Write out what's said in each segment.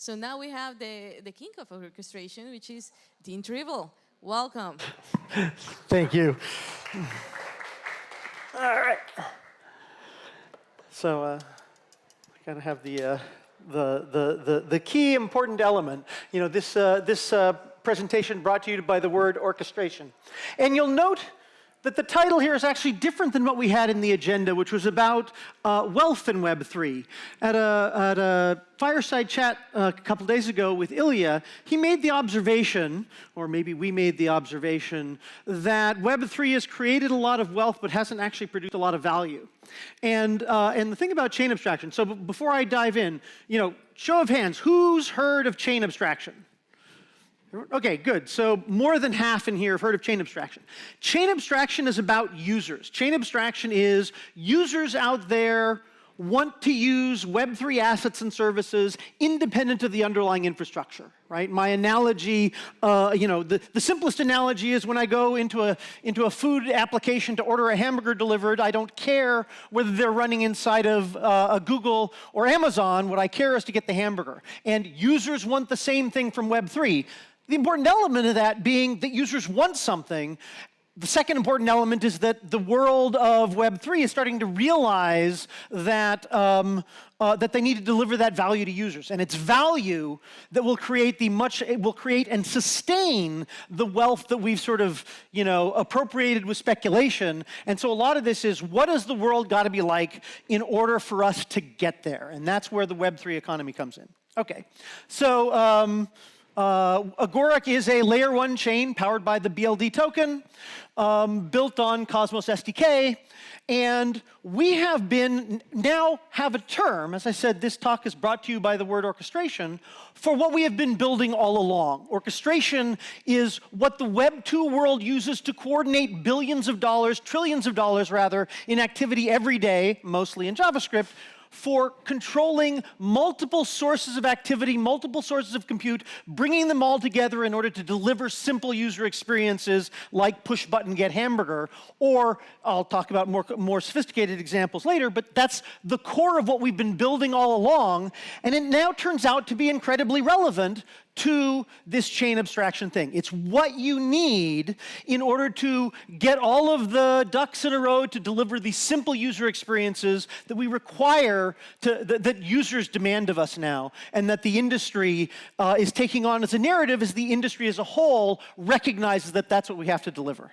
So now we have the king of orchestration, which is Dean Tribble. Welcome. Thank you. All right. So I gotta have the key important element. You know, this presentation brought to you by the word orchestration, and you'll note that the title here is actually different than what we had in the agenda, which was about wealth in Web3. At a fireside chat a couple days ago with Ilya, he made the observation, or maybe we made the observation, that Web3 has created a lot of wealth but hasn't actually produced a lot of value. And the thing about chain abstraction, so before I dive in, you know, show of hands, who's heard of chain abstraction? Okay, good. So more than half in here have heard of chain abstraction. Chain abstraction is about users. Chain abstraction is users out there want to use Web3 assets and services independent of the underlying infrastructure, right? My analogy, you know, the simplest analogy is when I go into a food application to order a hamburger delivered, I don't care whether they're running inside of a Google or Amazon. What I care is to get the hamburger. And users want the same thing from Web3. The important element of that being that users want something. The second important element is that the world of Web3 is starting to realize that, that they need to deliver that value to users. And it's value that will create it will create and sustain the wealth that we've sort of, you know, appropriated with speculation. And so a lot of this is, what does the world got to be like in order for us to get there? And that's where the Web3 economy comes in. Okay, so Agoric is a layer 1 chain powered by the BLD token, built on Cosmos SDK, and we now have a term. As I said, this talk is brought to you by the word orchestration for what we have been building all along. Orchestration is what the Web 2 world uses to coordinate billions of dollars, trillions of dollars rather, in activity every day, mostly in JavaScript, for controlling multiple sources of activity, multiple sources of compute, bringing them all together in order to deliver simple user experiences like push button get hamburger, or I'll talk about more sophisticated examples later, but that's the core of what we've been building all along, and it now turns out to be incredibly relevant to this chain abstraction thing. It's what you need in order to get all of the ducks in a row to deliver these simple user experiences that we require, that users demand of us now, and that the industry is taking on as a narrative as the industry as a whole recognizes that that's what we have to deliver.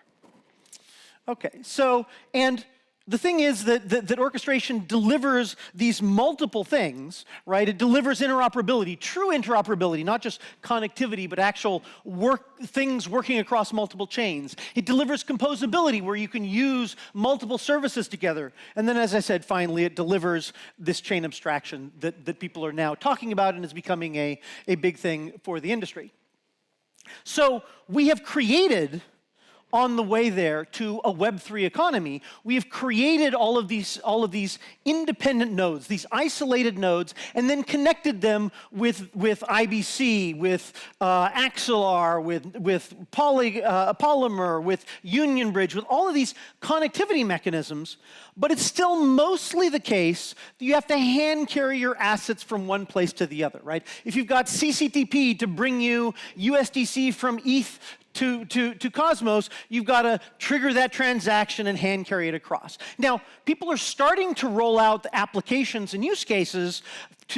Okay, so, and the thing is that orchestration delivers these multiple things, right? It delivers interoperability, true interoperability, not just connectivity, but actual things working across multiple chains. It delivers composability, where you can use multiple services together. And then, as I said, finally, it delivers this chain abstraction that people are now talking about and is becoming a big thing for the industry. So we have created, on the way there to a Web3 economy, we have created all of these independent nodes, these isolated nodes, and then connected them with IBC, with Axelar, with Polymer, with Union Bridge, with all of these connectivity mechanisms. But it's still mostly the case that you have to hand carry your assets from one place to the other, right? If you've got CCTP to bring you USDC from ETH to Cosmos, you've got to trigger that transaction and hand carry it across. Now, people are starting to roll out the applications and use cases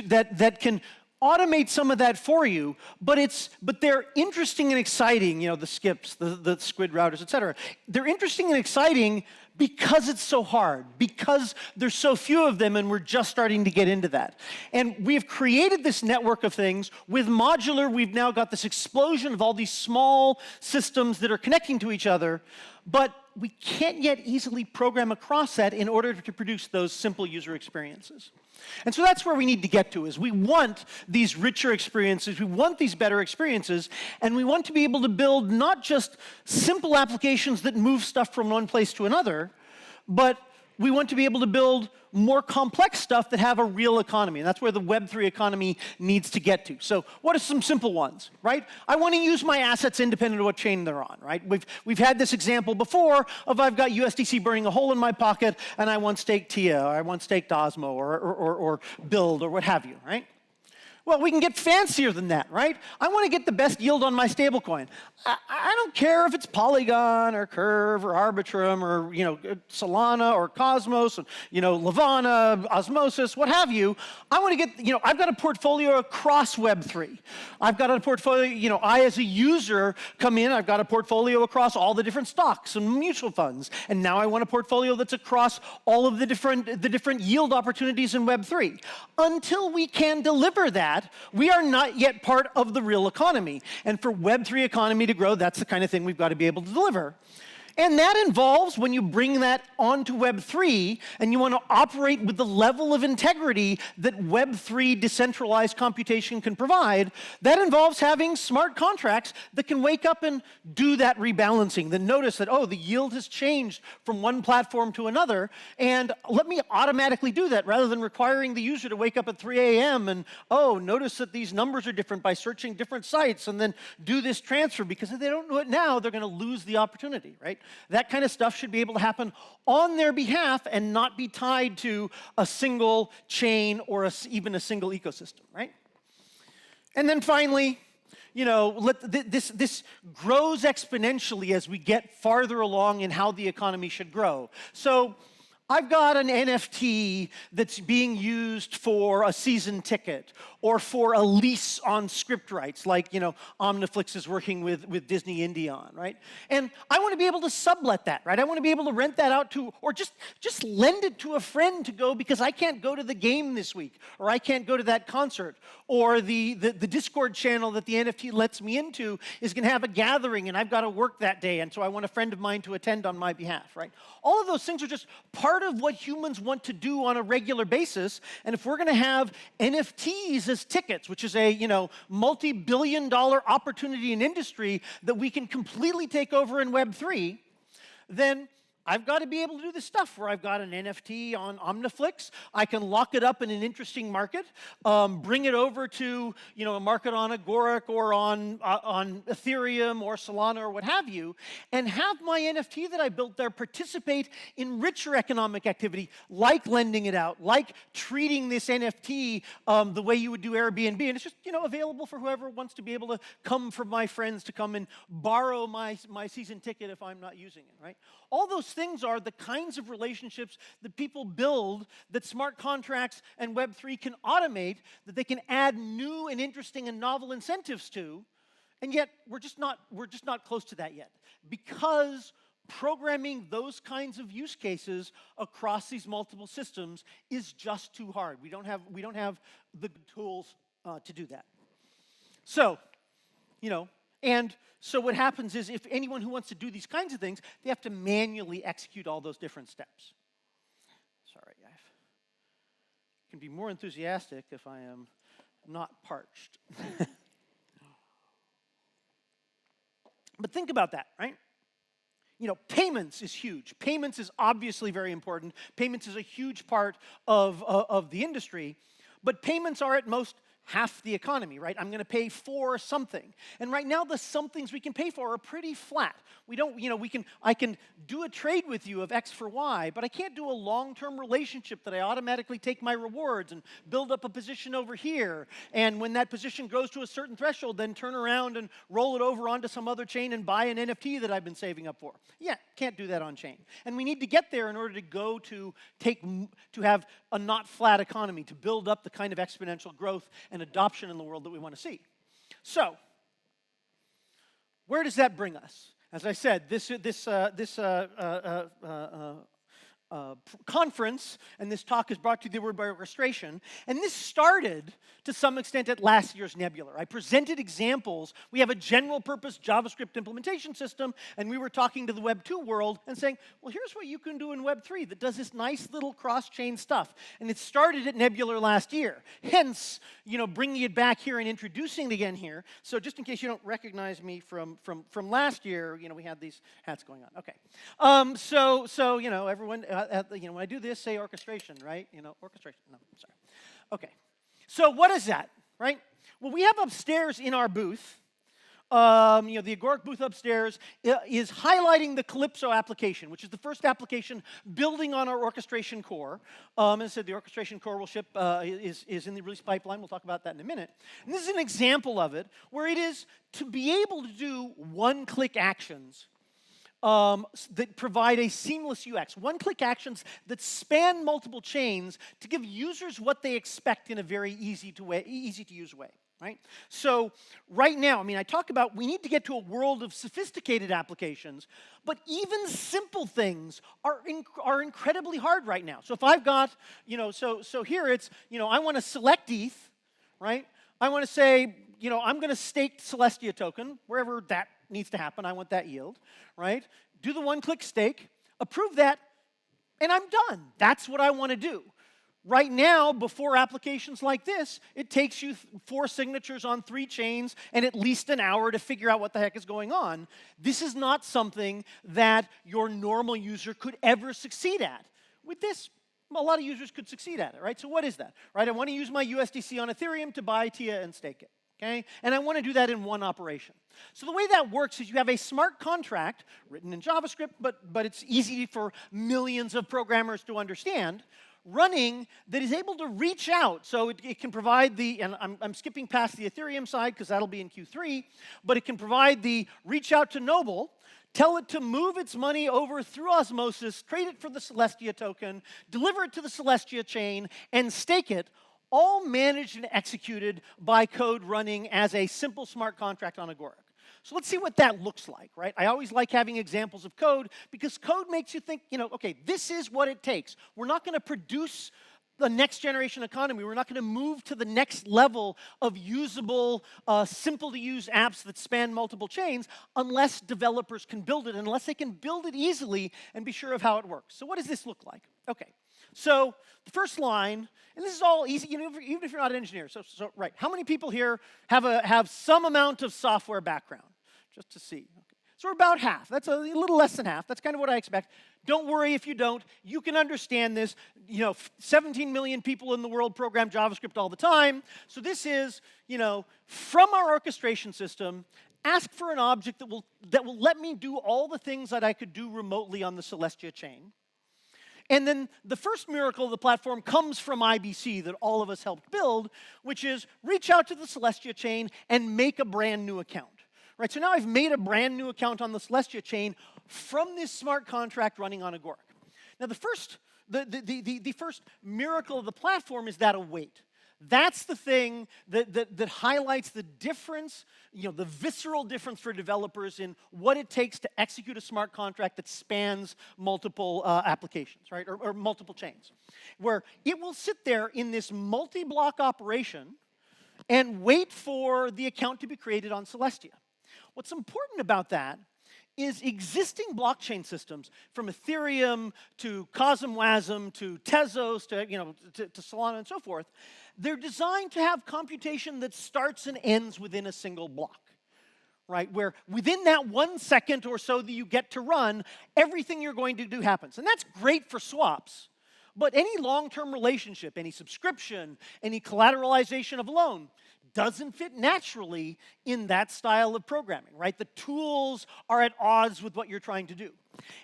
that can automate some of that for you, but they're interesting and exciting, you know, the skips, the squid routers, et cetera. They're interesting and exciting because it's so hard, because there's so few of them, and we're just starting to get into that. And we've created this network of things. With modular, we've now got this explosion of all these small systems that are connecting to each other, but we can't yet easily program across that in order to produce those simple user experiences. And so that's where we need to get to, is we want these richer experiences, we want these better experiences, and we want to be able to build not just simple applications that move stuff from one place to another, but we want to be able to build more complex stuff that have a real economy. And that's where the Web3 economy needs to get to. So what are some simple ones, right? I want to use my assets independent of what chain they're on, right? We've had this example before of I've got USDC burning a hole in my pocket and I want stake TIA, or I want staked Osmo, or Build, or what have you, right? Well, we can get fancier than that, right? I want to get the best yield on my stablecoin. I don't care if it's Polygon or Curve or Arbitrum or Solana or Cosmos, and, Levana, Osmosis, what have you. I want to get, I've got a portfolio across Web3. I've got a portfolio, I as a user come in, I've got a portfolio across all the different stocks and mutual funds, and now I want a portfolio that's across all of the different yield opportunities in Web3. Until we can deliver that, we are not yet part of the real economy. And for Web3 economy to grow, that's the kind of thing we've got to be able to deliver. And that involves, when you bring that onto Web3, and you want to operate with the level of integrity that Web3 decentralized computation can provide, that involves having smart contracts that can wake up and do that rebalancing, then notice that, oh, the yield has changed from one platform to another, and let me automatically do that rather than requiring the user to wake up at 3 a.m. and, oh, notice that these numbers are different by searching different sites, and then do this transfer, because if they don't do it now, they're going to lose the opportunity, right? That kind of stuff should be able to happen on their behalf and not be tied to a single chain or even a single ecosystem, right? And then finally, this grows exponentially as we get farther along in how the economy should grow. So I've got an NFT that's being used for a season ticket or for a lease on script rights, like, Omniflix is working with Disney Indy on, right? And I want to be able to sublet that, right? I want to be able to rent that out to, or just lend it to a friend to go because I can't go to the game this week, or I can't go to that concert, or the Discord channel that the NFT lets me into is going to have a gathering and I've got to work that day, and so I want a friend of mine to attend on my behalf, right? All of those things are just part of what humans want to do on a regular basis, and if we're going to have NFTs as tickets, which is a multi-billion-dollar opportunity in industry that we can completely take over in Web3, then I've got to be able to do this stuff where I've got an NFT on Omniflix. I can lock it up in an interesting market, bring it over to a market on Agoric or on Ethereum or Solana or what have you, and have my NFT that I built there participate in richer economic activity, like lending it out, like treating this NFT the way you would do Airbnb. And it's just available for whoever wants to be able to come from my friends to come and borrow my season ticket if I'm not using it, right? All those things are the kinds of relationships that people build that smart contracts and Web3 can automate, that they can add new and interesting and novel incentives to, and yet we're just not close to that yet, because programming those kinds of use cases across these multiple systems is just too hard. We don't have the tools to do that. So, and so what happens is, if anyone who wants to do these kinds of things, they have to manually execute all those different steps. Sorry, I can be more enthusiastic if I am not parched. But think about that, right? Payments is huge. Payments is obviously very important. Payments is a huge part of the industry, but payments are at most half the economy, right? I'm going to pay for something. And right now, the somethings we can pay for are pretty flat. We don't, I can do a trade with you of X for Y, but I can't do a long-term relationship that I automatically take my rewards and build up a position over here. And when that position grows to a certain threshold, then turn around and roll it over onto some other chain and buy an NFT that I've been saving up for. Yeah, can't do that on chain. And we need to get there in order to go to have a not flat economy, to build up the kind of exponential growth and adoption in the world that we want to see. So, where does that bring us? As I said, this conference and this talk is brought to you by Orchestration, and this started to some extent at last year's Nebular. I presented examples. We have a general purpose JavaScript implementation system, and we were talking to the Web 2 world and saying, well, here's what you can do in Web 3 that does this nice little cross-chain stuff. And it started at Nebular last year. Hence, bringing it back here and introducing it again here. So just in case you don't recognize me from last year, we had these hats going on. Okay. So everyone, when I do this, say orchestration, right? Orchestration. No, sorry. Okay. So what is that, right? Well, we have upstairs in our booth the Agoric booth upstairs is highlighting the Calypso application, which is the first application building on our orchestration core. As I said, the orchestration core will ship, is in the release pipeline. We'll talk about that in a minute. And this is an example of it, where it is to be able to do one-click actions that provide a seamless UX. One-click actions that span multiple chains to give users what they expect in a very easy-to-use way. Right? So right now, I mean, I talk about we need to get to a world of sophisticated applications, but even simple things are incredibly hard right now. So if I've got, so here it's, I want to select ETH, right? I want to say, I'm going to stake Celestia token, wherever that needs to happen. I want that yield, right? Do the one-click stake, approve that, and I'm done. That's what I want to do. Right now, before applications like this, it takes you 4 signatures on 3 chains and at least an hour to figure out what the heck is going on. This is not something that your normal user could ever succeed at. With this, a lot of users could succeed at it, right? So what is that, right? I want to use my USDC on Ethereum to buy TIA and stake it, okay? And I want to do that in one operation. So the way that works is you have a smart contract written in JavaScript, but it's easy for millions of programmers to understand, running that is able to reach out. So it can provide the, and I'm skipping past the Ethereum side because that'll be in Q3, but it can provide the reach out to Noble, tell it to move its money over through osmosis, trade it for the Celestia token, deliver it to the Celestia chain, and stake it, all managed and executed by code running as a simple smart contract on Agoric. So let's see what that looks like, right? I always like having examples of code because code makes you think, okay, this is what it takes. We're not going to produce the next generation economy. We're not going to move to the next level of usable, simple-to-use apps that span multiple chains unless developers can build it, unless they can build it easily and be sure of how it works. So what does this look like? Okay, so the first line, and this is all easy, even if you're not an engineer. So right, how many people here have some amount of software background? Just to see. Okay. So we're about half. That's a little less than half. That's kind of what I expect. Don't worry if you don't. You can understand this. 17 million people in the world program JavaScript all the time. So this is, from our orchestration system, ask for an object that will let me do all the things that I could do remotely on the Celestia chain. And then the first miracle of the platform comes from IBC that all of us helped build, which is reach out to the Celestia chain and make a brand new account. Right, so now I've made a brand new account on the Celestia chain from this smart contract running on Agoric. Now the first miracle of the platform is that await. That's the thing that highlights the difference, the visceral difference for developers in what it takes to execute a smart contract that spans multiple applications, right, or multiple chains, where it will sit there in this multi-block operation and wait for the account to be created on Celestia. What's important about that is existing blockchain systems, from Ethereum to CosmWasm to Tezos to Solana and so forth, they're designed to have computation that starts and ends within a single block, right? Where within that 1 second or so that you get to run, everything you're going to do happens. And that's great for swaps. But any long-term relationship, any subscription, any collateralization of a loan, doesn't fit naturally in that style of programming, right? The tools are at odds with what you're trying to do.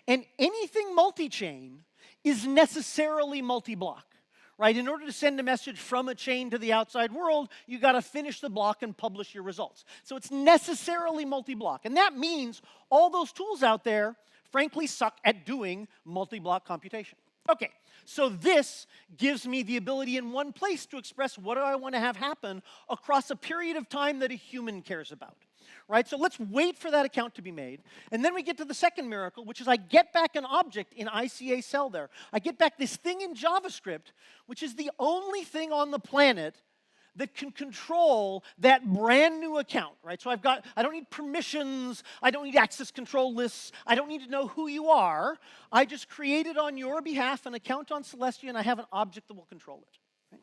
And anything multi-chain is necessarily multi-block, right? In order to send a message from a chain to the outside world, you got to finish the block and publish your results. So it's necessarily multi-block. And that means all those tools out there, frankly, suck at doing multi-block computation. Okay, so this gives me the ability in one place to express what do I want to have happen across a period of time that a human cares about, right? So let's wait for that account to be made. And then we get to the second miracle, which is I get back an object in ICA cell there. I get back this thing in JavaScript, which is the only thing on the planet that can control that brand new account, right? So I don't need permissions, I don't need access control lists, I don't need to know who you are. I just created on your behalf an account on Celestia and I have an object that will control it. Right?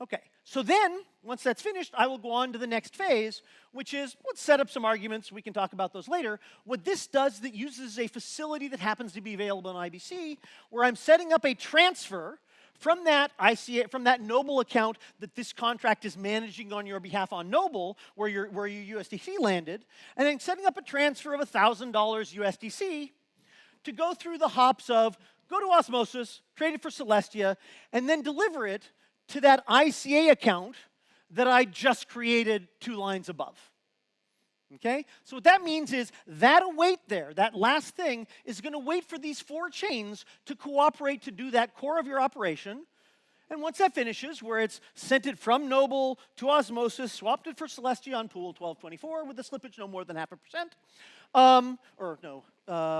Okay, so then, once that's finished, I will go on to the next phase, which is, let's set up some arguments, we can talk about those later. What this does, that uses a facility that happens to be available on IBC, where I'm setting up a transfer From that ICA, from that Noble account that this contract is managing on your behalf on Noble, where your USDC landed, and then setting up a transfer of $1,000 USDC to go through the hops of go to Osmosis, trade it for Celestia, and then deliver it to that ICA account that I just created 2 lines above. Okay? So what that means is that await there, that last thing, is going to wait for these 4 chains to cooperate to do that core of your operation. And once that finishes, where it's sent it from Noble to Osmosis, swapped it for Celestia on pool 1224 with a slippage no more than 0.5%, or no,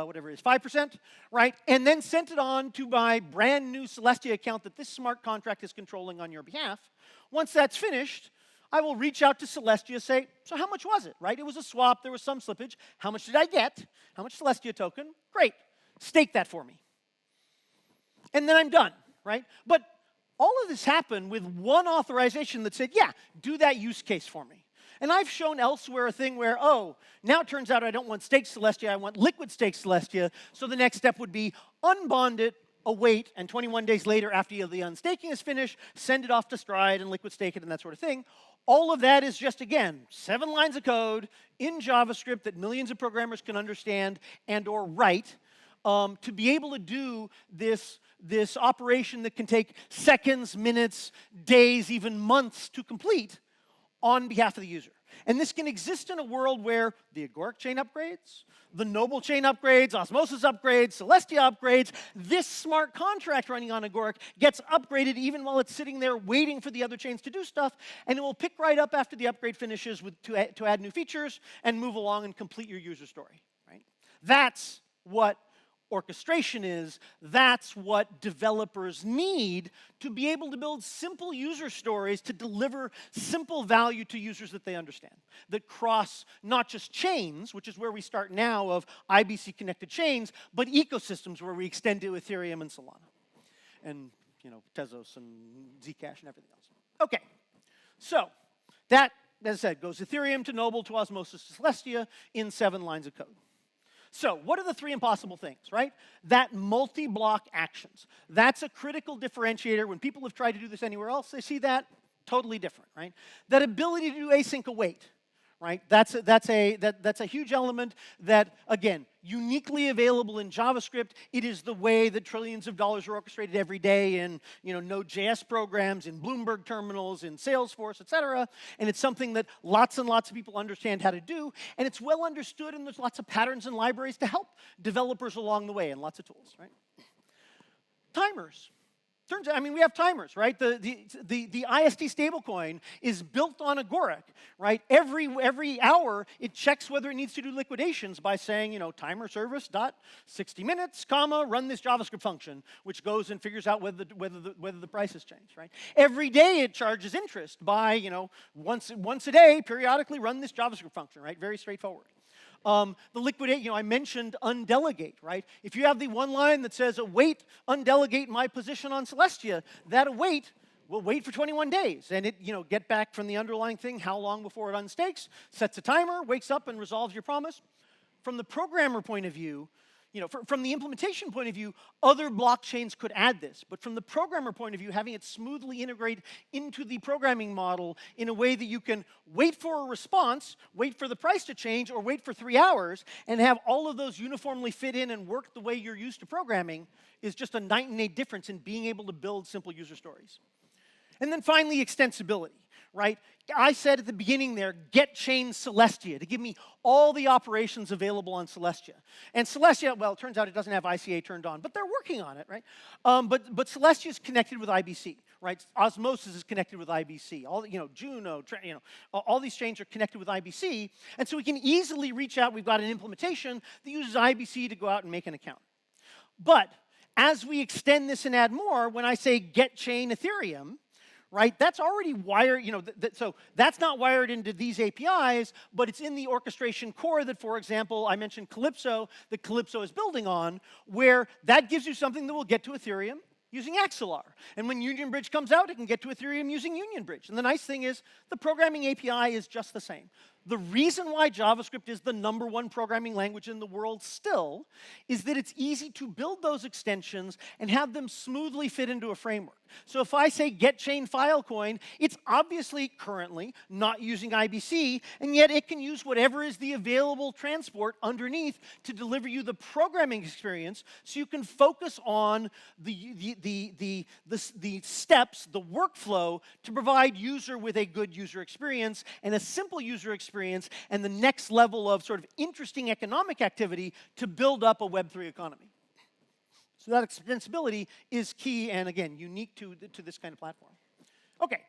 whatever it is, 5%, right? And then sent it on to my brand new Celestia account that this smart contract is controlling on your behalf. Once that's finished, I will reach out to Celestia, say, so how much was it, right? It was a swap, there was some slippage. How much did I get? How much Celestia token? Great, stake that for me. And then I'm done, right? But all of this happened with one authorization that said, yeah, do that use case for me. And I've shown elsewhere a thing where, oh, now it turns out I don't want staked Celestia, I want liquid staked Celestia. So the next step would be unbond it, await, and 21 days later after the unstaking is finished, send it off to Stride and liquid stake it and that sort of thing. All of that is just, again, 7 lines of code in JavaScript that millions of programmers can understand and or write to be able to do this operation that can take seconds, minutes, days, even months to complete on behalf of the user. And this can exist in a world where the Agoric chain upgrades, the Noble chain upgrades, Osmosis upgrades, Celestia upgrades, this smart contract running on Agoric gets upgraded even while it's sitting there waiting for the other chains to do stuff, and it will pick right up after the upgrade finishes to add new features and move along and complete your user story. Right? That's what orchestration is. That's what developers need to be able to build simple user stories to deliver simple value to users that they understand, that cross not just chains, which is where we start now of IBC connected chains, but ecosystems where we extend to Ethereum and Solana and Tezos and Zcash and everything else. Okay, so that, as I said, goes Ethereum to Noble to Osmosis to Celestia in 7 lines of code. So what are the 3 impossible things, right? That multi-block actions. That's a critical differentiator. When people have tried to do this anywhere else, they see that totally different, right? That ability to do async await, right? That's a huge element that, again, uniquely available in JavaScript. It is the way that trillions of dollars are orchestrated every day in Node.js programs, in Bloomberg terminals, in Salesforce, et cetera. And it's something that lots and lots of people understand how to do. And it's well understood, and there's lots of patterns and libraries to help developers along the way, and lots of tools, right? Timers. Turns out, we have timers, right? The IST stablecoin is built on Agoric, right? Every hour, it checks whether it needs to do liquidations by saying, timer service dot 60 minutes, comma, run this JavaScript function, which goes and figures out whether the price has changed, right? Every day, it charges interest by, once a day, periodically run this JavaScript function, right? Very straightforward. The liquidate, I mentioned undelegate, right? If you have the one line that says await, undelegate my position on Celestia, that await will wait for 21 days. And it, get back from the underlying thing how long before it unstakes, sets a timer, wakes up and resolves your promise. From the programmer point of view, from the implementation point of view, other blockchains could add this. But from the programmer point of view, having it smoothly integrate into the programming model in a way that you can wait for a response, wait for the price to change, or wait for 3 hours, and have all of those uniformly fit in and work the way you're used to programming is just a night and day difference in being able to build simple user stories. And then finally, extensibility, right? I said at the beginning there, get chain Celestia to give me all the operations available on Celestia. And Celestia, well, it turns out it doesn't have ICA turned on, but they're working on it, right? But Celestia is connected with IBC, right? Osmosis is connected with IBC. All Juno, all these chains are connected with IBC, and so we can easily reach out. We've got an implementation that uses IBC to go out and make an account. But as we extend this and add more, when I say get chain Ethereum, right? That's already wired, so that's not wired into these APIs, but it's in the orchestration core that, for example, I mentioned Calypso, that Calypso is building on, where that gives you something that will get to Ethereum using Axelar. And when Union Bridge comes out, it can get to Ethereum using Union Bridge. And the nice thing is the programming API is just the same. The reason why JavaScript is the #1 programming language in the world still is that it's easy to build those extensions and have them smoothly fit into a framework. So if I say get chain filecoin, it's obviously currently not using IBC, and yet it can use whatever is the available transport underneath to deliver you the programming experience, so you can focus on the steps, the workflow, to provide user with a good user experience and a simple user experience and the next level of sort of interesting economic activity to build up a Web3 economy. So that extensibility is key and, again, unique to this kind of platform. Okay,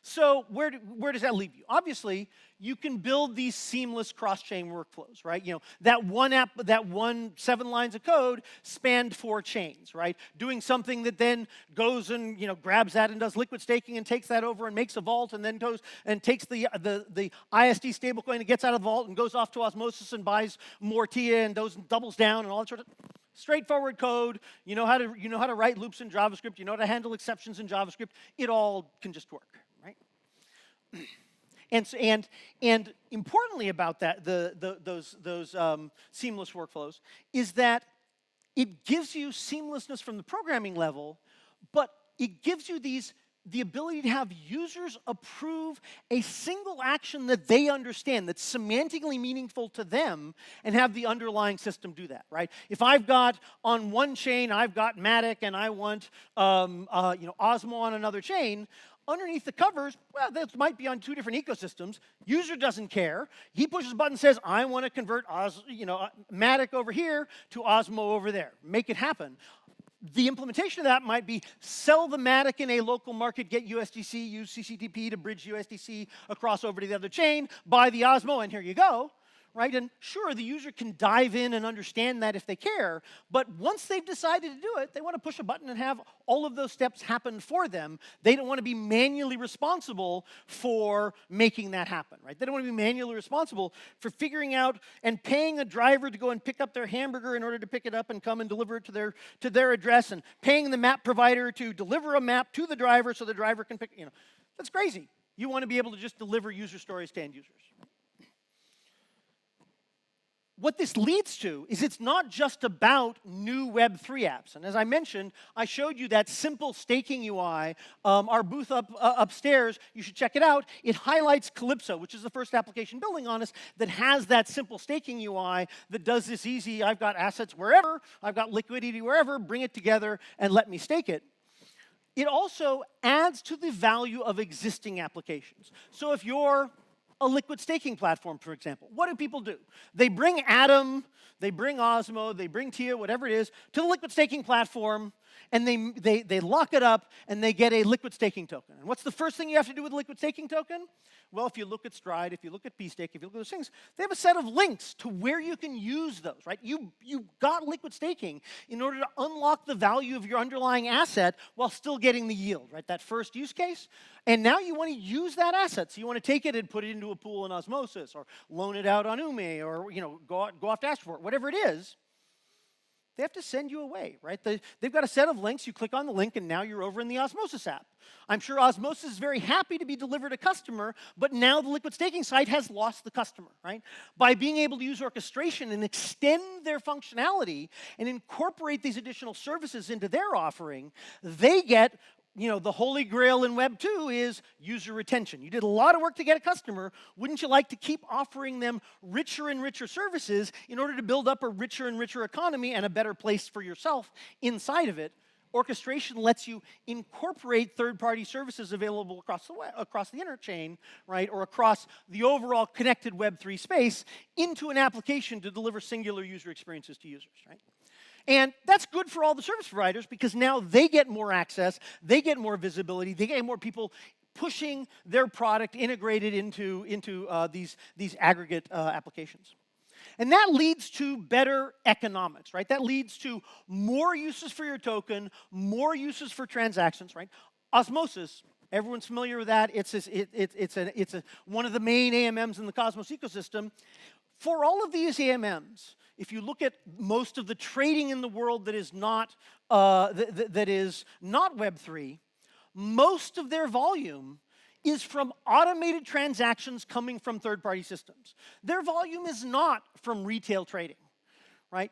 so where does that leave you? Obviously, you can build these seamless cross-chain workflows, right? You know, that one 7 lines of code spanned 4 chains, right? Doing something that then goes and, you know, grabs that and does liquid staking and takes that over and makes a vault and then goes and takes the ISD stablecoin and gets out of the vault and goes off to Osmosis and buys more TIA and doubles down and all that sort of straightforward code. You know how to write loops in JavaScript. You know how to handle exceptions in JavaScript. It all can just work, right? And importantly about that, those seamless workflows is that it gives you seamlessness from the programming level, but it gives you the ability to have users approve a single action that they understand, that's semantically meaningful to them, and have the underlying system do that, right? If I've got, on one chain, I've got Matic, and I want Osmo on another chain, underneath the covers, well, that might be on 2 different ecosystems. User doesn't care. He pushes a button and says, I want to convert Matic over here to Osmo over there. Make it happen. The implementation of that might be sell the Matic in a local market, get USDC, use CCTP to bridge USDC across over to the other chain, buy the Osmo, and here you go, right? And sure, the user can dive in and understand that if they care, but once they've decided to do it, they want to push a button and have all of those steps happen for them. They don't want to be manually responsible for making that happen, right? They don't want to be manually responsible for figuring out and paying a driver to go and pick up their hamburger in order to pick it up and come and deliver it to their address, and paying the map provider to deliver a map to the driver so the driver can pick, that's crazy. You want to be able to just deliver user stories to end users. What this leads to is it's not just about new Web3 apps. And as I mentioned, I showed you that simple staking UI. Our booth upstairs, you should check it out. It highlights Calypso, which is the first application building on us that has that simple staking UI that does this easy, I've got assets wherever, I've got liquidity wherever, bring it together and let me stake it. It also adds to the value of existing applications. So if you're a liquid staking platform, for example, what do people do? They bring Atom, they bring Osmo, they bring TIA, whatever it is, to the liquid staking platform, and they lock it up, and they get a liquid staking token. And what's the first thing you have to do with a liquid staking token? Well, if you look at Stride, if you look at pStake, if you look at those things, they have a set of links to where you can use those, right? You got liquid staking in order to unlock the value of your underlying asset while still getting the yield, right? That first use case. And now you want to use that asset. So you want to take it and put it into a pool in Osmosis, or loan it out on Ume, or go off to Astroport, whatever it is. They have to send you away, right? They've got a set of links. You click on the link, and now you're over in the Osmosis app. I'm sure Osmosis is very happy to be delivered a customer, but now the liquid staking site has lost the customer, right? By being able to use orchestration and extend their functionality and incorporate these additional services into their offering, they get the holy grail in Web 2 is user retention. You did a lot of work to get a customer. Wouldn't you like to keep offering them richer and richer services in order to build up a richer and richer economy and a better place for yourself inside of it? Orchestration lets you incorporate third-party services available across the Interchain, right, or across the overall connected Web3 space into an application to deliver singular user experiences to users, right? And that's good for all the service providers because now they get more access, they get more visibility, they get more people pushing their product integrated into these aggregate applications. And that leads to better economics, right? That leads to more uses for your token, more uses for transactions, right? Osmosis, everyone's familiar with that. It's one of the main AMMs in the Cosmos ecosystem. For all of these AMMs, if you look at most of the trading in the world that is not Web3, most of their volume is from automated transactions coming from third-party systems. Their volume is not from retail trading, right?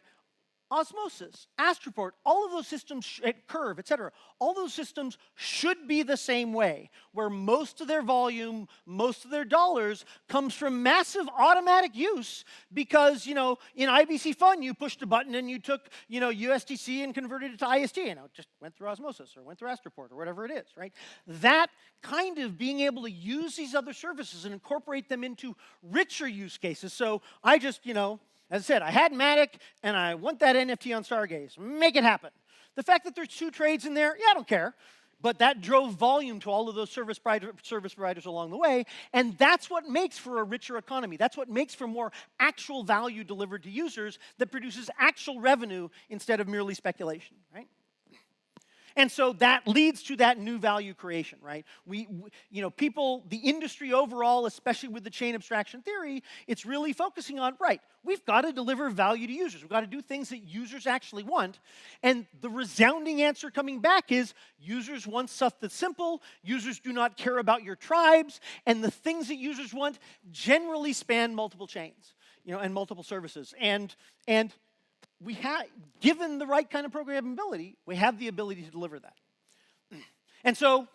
Osmosis, Astroport, all of those systems, Curve, et cetera, all those systems should be the same way, where most of their volume, most of their dollars comes from massive automatic use because, in IBC Fund, you pushed a button and you took, USDC and converted it to IST, and it just went through Osmosis or went through Astroport or whatever it is, right? That kind of being able to use these other services and incorporate them into richer use cases. So I just, as I said, I had Matic, and I want that NFT on Stargaze. Make it happen. The fact that there's 2 trades in there, yeah, I don't care. But that drove volume to all of those service providers along the way, and that's what makes for a richer economy. That's what makes for more actual value delivered to users that produces actual revenue instead of merely speculation, right? And so that leads to that new value creation, right? People, the industry overall, especially with the chain abstraction theory, it's really focusing on, right, we've got to deliver value to users. We've got to do things that users actually want. And the resounding answer coming back is users want stuff that's simple, users do not care about your tribes, and the things that users want generally span multiple chains, and multiple services. And we have, given the right kind of programmability, we have the ability to deliver that. And so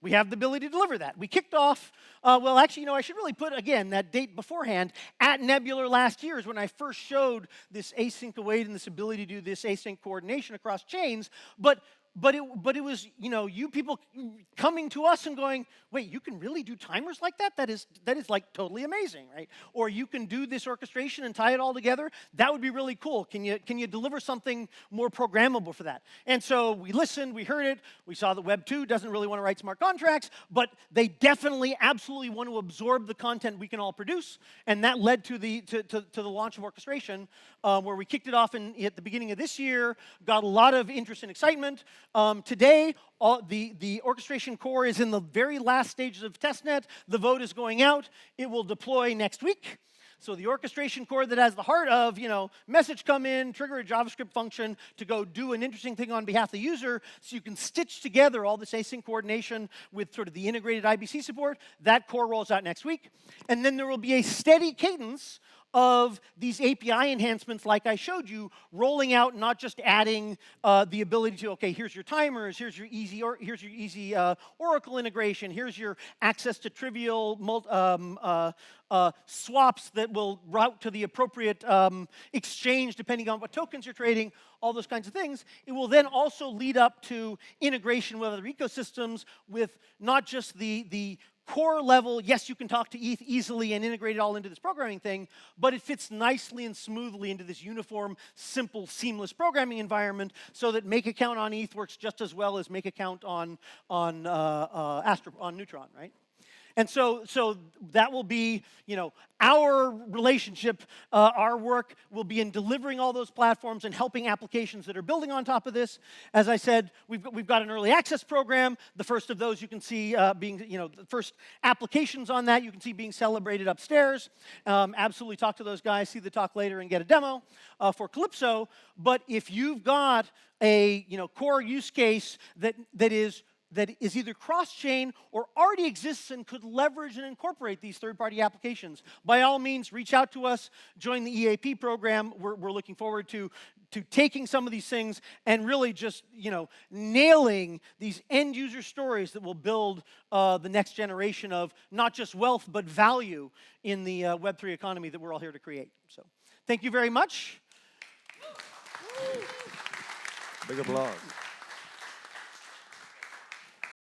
we have the ability to deliver that. We kicked off, I should really put, again, that date beforehand. At Nebular last year is when I first showed this async await and this ability to do this async coordination across chains. But it was, you people coming to us and going, wait, you can really do timers like that? That is like totally amazing, right? Or you can do this orchestration and tie it all together. That would be really cool. Can you deliver something more programmable for that? And so we listened, we heard it, we saw that Web2 doesn't really want to write smart contracts, but they definitely, absolutely want to absorb the content we can all produce. And that led to the launch of orchestration, where we kicked it off at the beginning of this year, got a lot of interest and excitement. Today, the orchestration core is in the very last stages of testnet. The vote is going out. It will deploy next week. So the orchestration core that has the heart of, message come in, trigger a JavaScript function to go do an interesting thing on behalf of the user, so you can stitch together all this async coordination with sort of the integrated IBC support. That core rolls out next week. And then there will be a steady cadence of these API enhancements like I showed you, rolling out, not just adding the ability to, okay, here's your timers, here's your easy Oracle integration, here's your access to trivial swaps that will route to the appropriate exchange depending on what tokens you're trading, all those kinds of things. It will then also lead up to integration with other ecosystems with not just the core level, yes, you can talk to ETH easily and integrate it all into this programming thing, but it fits nicely and smoothly into this uniform, simple, seamless programming environment so that make account on ETH works just as well as make account on Neutron, right? And so that will be, our relationship, our work will be in delivering all those platforms and helping applications that are building on top of this. As I said, we've got an early access program. The first of those you can see being, the first applications on that you can see being celebrated upstairs. Absolutely talk to those guys, see the talk later and get a demo for Calypso. But if you've got a, core use case that is either cross-chain or already exists and could leverage and incorporate these third-party applications, by all means, reach out to us, join the EAP program. We're looking forward to taking some of these things and really just, nailing these end-user stories that will build the next generation of not just wealth, but value in the Web3 economy that we're all here to create. So thank you very much. Big applause.